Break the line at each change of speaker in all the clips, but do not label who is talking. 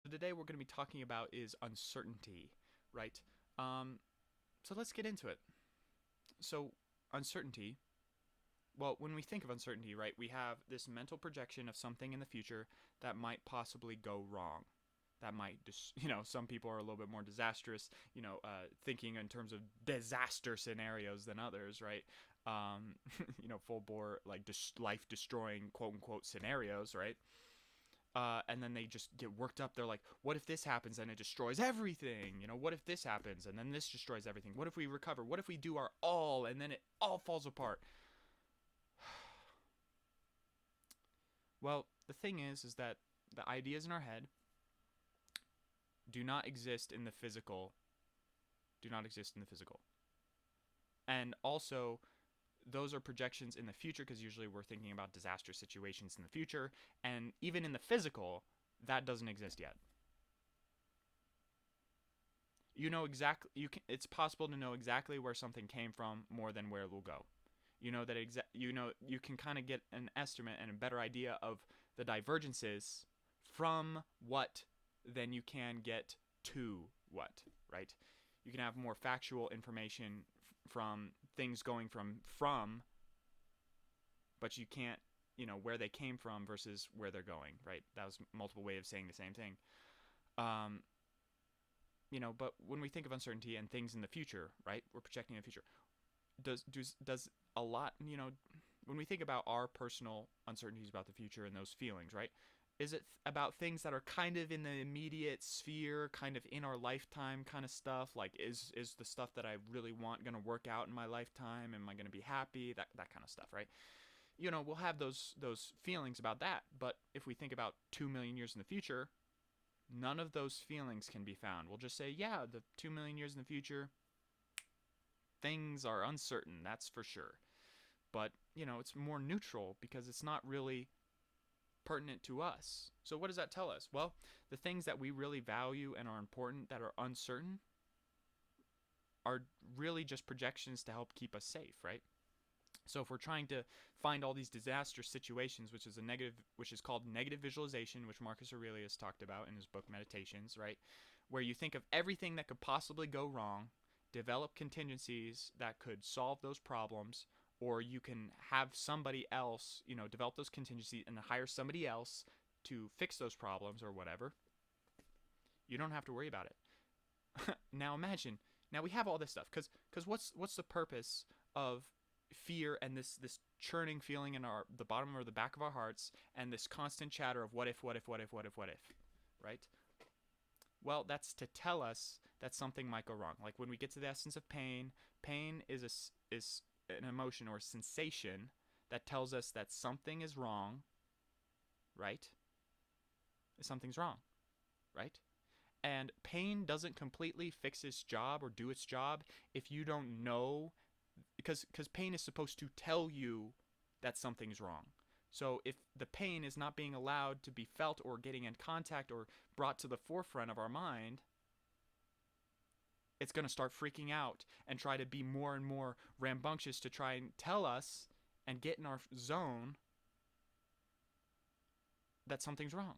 Today we're going to be talking about is uncertainty, right? Um, so let's get into it. So uncertainty. Well, when we think of uncertainty, right, we have this mental projection of something in the future that might possibly go wrong. That might just, some people are a little bit more disastrous, thinking in terms of disaster scenarios than others, right? Full bore, like, life destroying, quote unquote, scenarios, right? And then they just get worked up. They're like, what if this happens and it destroys everything? What if this happens and then this destroys everything? What if we recover? What if we do our all and then it all falls apart? Well, the thing is that the ideas in our head do not exist in the physical. Do not exist in the physical. And also, those are projections in the future because usually we're thinking about disaster situations in the future. And even in the physical, that doesn't exist yet. It's possible to know exactly where something came from more than where it will go. You can kind of get an estimate and a better idea of the divergences from what than you can get to what, right? You can have more factual information from things going from, but you can't, where they came from versus where they're going, right? That was multiple way of saying the same thing. um but when we think of uncertainty and things in the future, right, we're projecting the future. Does a lot, when we think about our personal uncertainties about the future and those feelings, right, is it about things that are kind of in the immediate sphere, kind of in our lifetime kind of stuff, like is the stuff that I really want going to work out in my lifetime? Am I going to be happy? That kind of stuff, right? We'll have those feelings about that. But if we think about 2 million years in the future, none of those feelings can be found. We'll just say, yeah, the 2 million years in the future, things are uncertain, that's for sure. But, it's more neutral because it's not really pertinent to us. So, what does that tell us? Well, the things that we really value and are important that are uncertain are really just projections to help keep us safe, right? So if we're trying to find all these disaster situations, which is called negative visualization, which Marcus Aurelius talked about in his book Meditations, right? Where you think of everything that could possibly go wrong, develop contingencies that could solve those problems, or you can have somebody else, develop those contingencies and hire somebody else to fix those problems or whatever. You don't have to worry about it. Now imagine, now we have all this stuff because what's the purpose of fear and this churning feeling in the bottom or the back of our hearts and this constant chatter of what if, right? Well, that's to tell us that something might go wrong. Like when we get to the essence of pain, pain is an emotion or a sensation that tells us that something is wrong, right? Something's wrong, right? And pain doesn't completely fix its job or do its job if you don't know, because pain is supposed to tell you that something's wrong. So if the pain is not being allowed to be felt or getting in contact or brought to the forefront of our mind, it's going to start freaking out and try to be more and more rambunctious to try and tell us and get in our zone that something's wrong.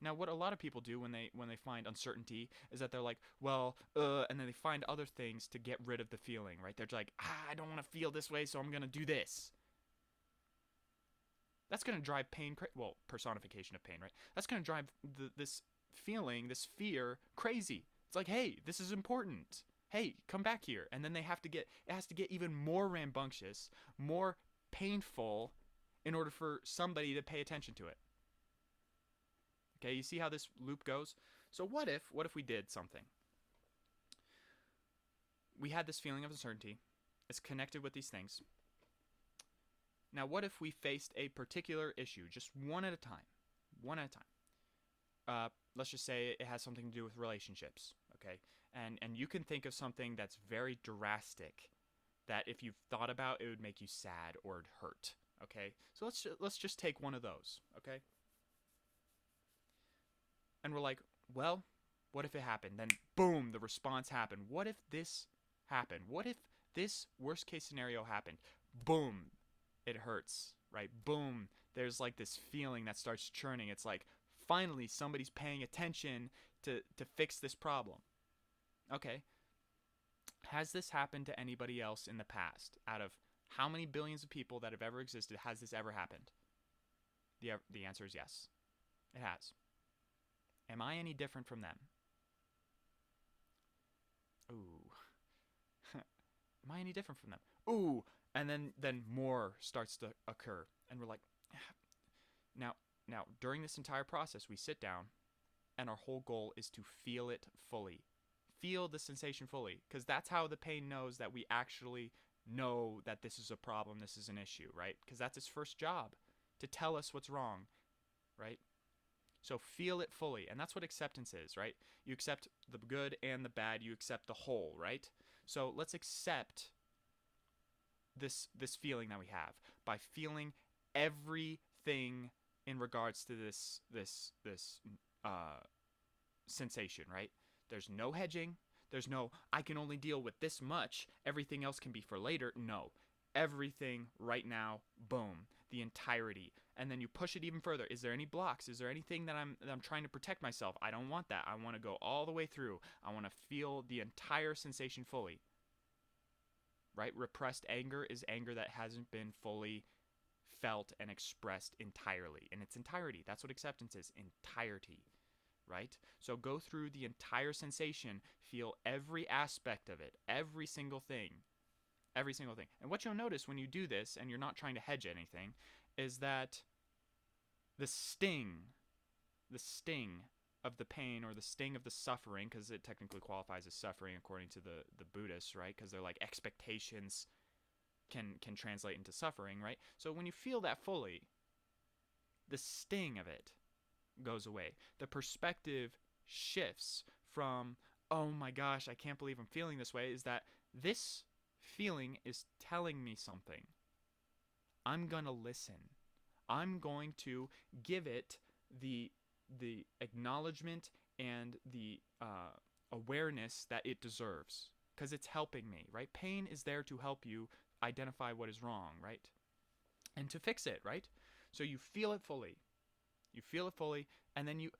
Now, what a lot of people do when they find uncertainty is that they're like, well, and then they find other things to get rid of the feeling, right? They're like, I don't want to feel this way, so I'm gonna do this. That's gonna drive pain, well, personification of pain, right? That's gonna drive this feeling, this fear, crazy. It's like, hey, this is important. Hey, come back here, and then it has to get even more rambunctious, more painful, in order for somebody to pay attention to it. Okay, you see how this loop goes? So what if we did something? We had this feeling of uncertainty. It's connected with these things. Now, what if we faced a particular issue, just one at a time? One at a time. Let's just say it has something to do with relationships, okay? And you can think of something that's very drastic, that if you've thought about, it would make you sad or it hurt, okay? So let's just take one of those, okay? And we're like, well, what if it happened? Then boom, the response happened. What if this happened? What if this worst case scenario happened? Boom, it hurts, right? Boom, there's like this feeling that starts churning. It's like, finally somebody's paying attention to fix this problem. Okay. Has this happened to anybody else in the past? Out of how many billions of people that have ever existed, has this ever happened? The answer is yes. It has. Am I any different from them? Ooh. Am I any different from them? Ooh. And then more starts to occur. And we're like, now, during this entire process, we sit down, and our whole goal is to feel it fully. Feel the sensation fully. Because that's how the pain knows that we actually know that this is a problem, this is an issue, right? Because that's its first job, to tell us what's wrong, right? So feel it fully. And that's what acceptance is, right? You accept the good and the bad. You accept the whole, right? So let's accept this feeling that we have by feeling everything in regards to this sensation, right? There's no hedging. There's no, I can only deal with this much. Everything else can be for later. No. Everything right now, boom, the entirety. And then you push it even further. Is there any blocks? Is there anything that I'm trying to protect myself? I don't want that. I want to go all the way through. I want to feel the entire sensation fully. Right? Repressed anger is anger that hasn't been fully felt and expressed entirely. In its entirety. That's what acceptance is. Entirety. Right? So go through the entire sensation. Feel every aspect of it. Every single thing. Every single thing. And what you'll notice when you do this, and you're not trying to hedge anything, is that the sting of the pain, or the sting of the suffering, because it technically qualifies as suffering according to the Buddhists, right? Because they're like expectations can translate into suffering, right? So when you feel that fully, the sting of it goes away. The perspective shifts from, oh my gosh, I can't believe I'm feeling this way, is that this feeling is telling me something. I'm going to listen. I'm going to give it the acknowledgement and the awareness that it deserves, because it's helping me, right? Pain is there to help you identify what is wrong, right? And to fix it, right? So you feel it fully. You feel it fully, and then you,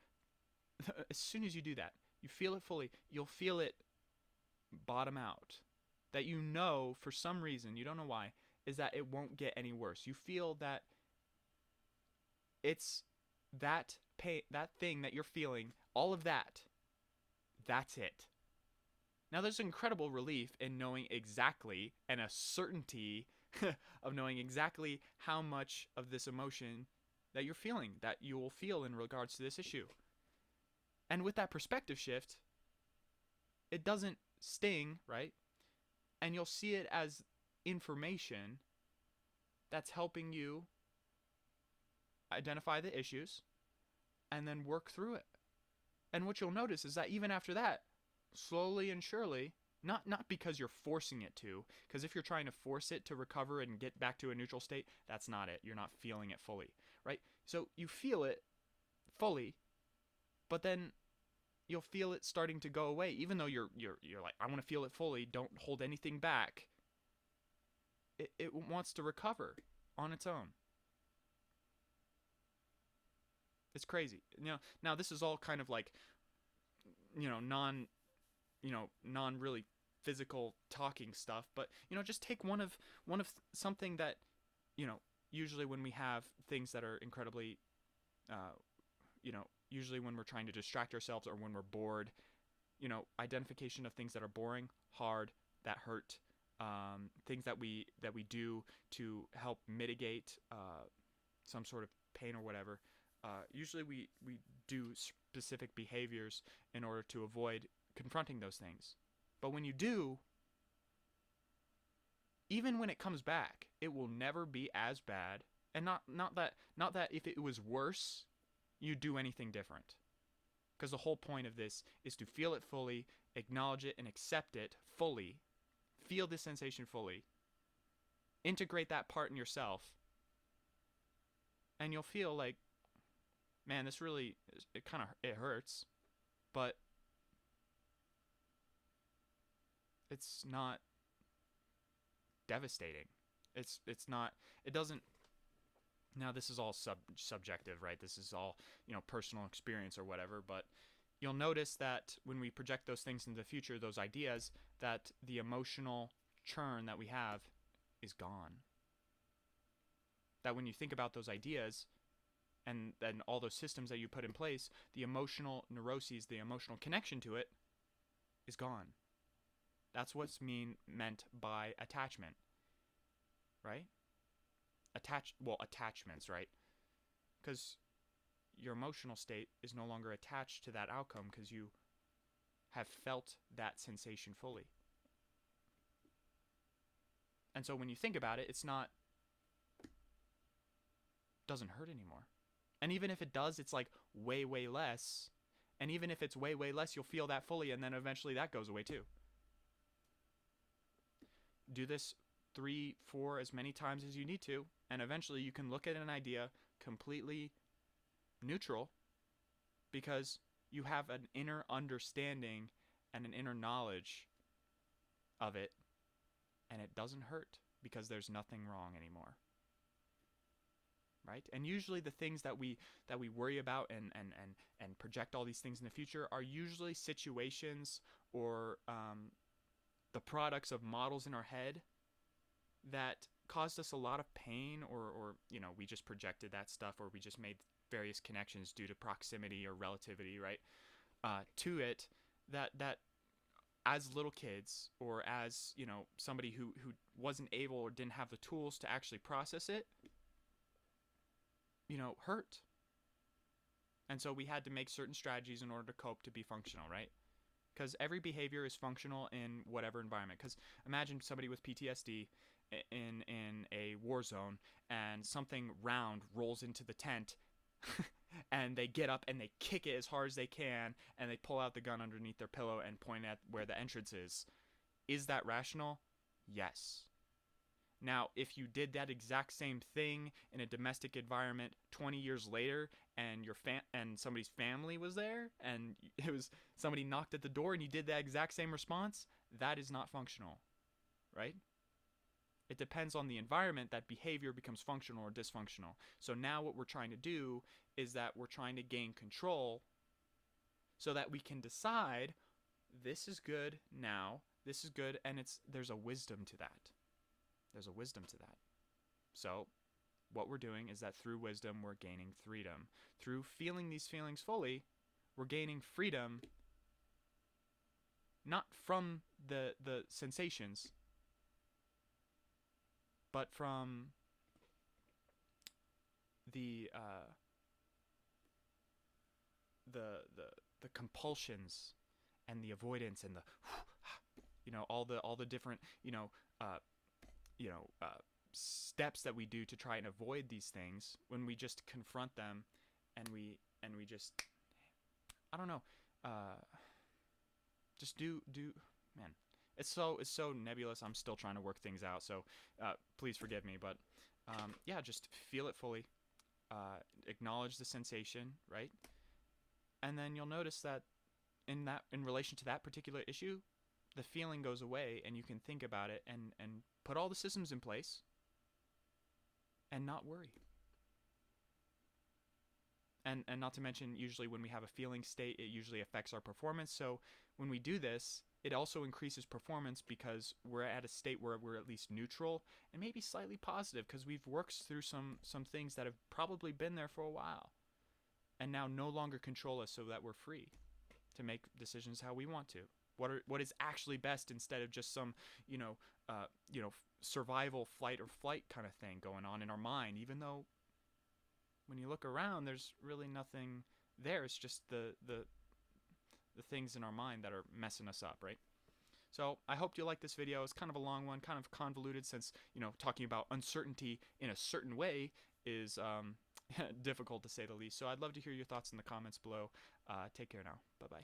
as soon as you do that, you feel it fully, you'll feel it bottom out. That you know, for some reason, you don't know why, is that it won't get any worse. You feel that it's that pain, that thing that you're feeling, all of that, that's it. Now there's incredible relief in knowing exactly, and a certainty of knowing exactly how much of this emotion that you're feeling, that you will feel in regards to this issue. And with that perspective shift, it doesn't sting, right? And you'll see it as information that's helping you identify the issues and then work through it. And what you'll notice is that even after that, slowly and surely, not because you're forcing it to, because if you're trying to force it to recover and get back to a neutral state, that's not it. You're not feeling it fully, right? So you feel it fully, but then you'll feel it starting to go away, even though you're like, I want to feel it fully. Don't hold anything back. It wants to recover on its own. It's crazy. Now this is all kind of like, non really physical talking stuff, but just take one of something that, usually when we have things that are incredibly, usually when we're trying to distract ourselves or when we're bored, identification of things that are boring, hard, that hurt, things that we do to help mitigate some sort of pain or whatever. Usually we do specific behaviors in order to avoid confronting those things. But when you do, even when it comes back, it will never be as bad. And not that if it was worse, you do anything different. Because the whole point of this is to feel it fully, acknowledge it and accept it fully, feel the sensation fully, integrate that part in yourself, and you'll feel like, man, this really, it hurts, but it's not devastating. It's not, it doesn't Now, this is all subjective, right? This is all, personal experience or whatever, but you'll notice that when we project those things into the future, those ideas, that the emotional churn that we have is gone. That when you think about those ideas and then all those systems that you put in place, the emotional neuroses, the emotional connection to it is gone. That's what's meant by attachment, right? Attachments, right? Because your emotional state is no longer attached to that outcome because you have felt that sensation fully. And so when you think about it, doesn't hurt anymore. And even if it does, it's like way, way less. And even if it's way, way less, you'll feel that fully, and then eventually that goes away too. Do this 3, 4, as many times as you need to, and eventually you can look at an idea completely neutral because you have an inner understanding and an inner knowledge of it, and it doesn't hurt because there's nothing wrong anymore. Right? And usually the things that we worry about and project all these things in the future are usually situations or the products of models in our head that caused us a lot of pain, or we just projected that stuff, or we just made various connections due to proximity or relativity, right? To it, that as little kids, or as somebody who wasn't able or didn't have the tools to actually process it, hurt. And so we had to make certain strategies in order to cope, to be functional, right? Because every behavior is functional in whatever environment. Because imagine somebody with PTSD in a war zone, and something round rolls into the tent and they get up and they kick it as hard as they can, and they pull out the gun underneath their pillow and point at where the entrance is. Is that rational? Yes. Now, if you did that exact same thing in a domestic environment 20 years later, and and somebody's family was there, and it was somebody knocked at the door, and you did that exact same response, that is not functional, right? It depends on the environment that behavior becomes functional or dysfunctional. So now what we're trying to do is that we're trying to gain control so that we can decide, this is good now, this is good, and there's a wisdom to that. There's a wisdom to that. So what we're doing is that through wisdom, we're gaining freedom. Through feeling these feelings fully, we're gaining freedom, not from the sensations, but from the compulsions and the avoidance and the all the different steps that we do to try and avoid these things. When we just confront them and we just, I don't know, just do man, it's so nebulous. I'm still trying to work things out, so please forgive me, but yeah, just feel it fully, acknowledge the sensation, right? And then you'll notice that in relation to that particular issue, the feeling goes away, and you can think about it and put all the systems in place and not worry. And not to mention, usually when we have a feeling state, it usually affects our performance. So when we do this, it also increases performance because we're at a state where we're at least neutral and maybe slightly positive, because we've worked through some things that have probably been there for a while and now no longer control us, so that we're free to make decisions how we want to. What is actually best, instead of just some survival, flight or flight kind of thing going on in our mind, even though when you look around, there's really nothing there. It's just the things in our mind that are messing us up, right? So I hope you like this video. It's kind of a long one, kind of convoluted, since talking about uncertainty in a certain way is difficult, to say the least. So I'd love to hear your thoughts in the comments below. Take care now. Bye-bye.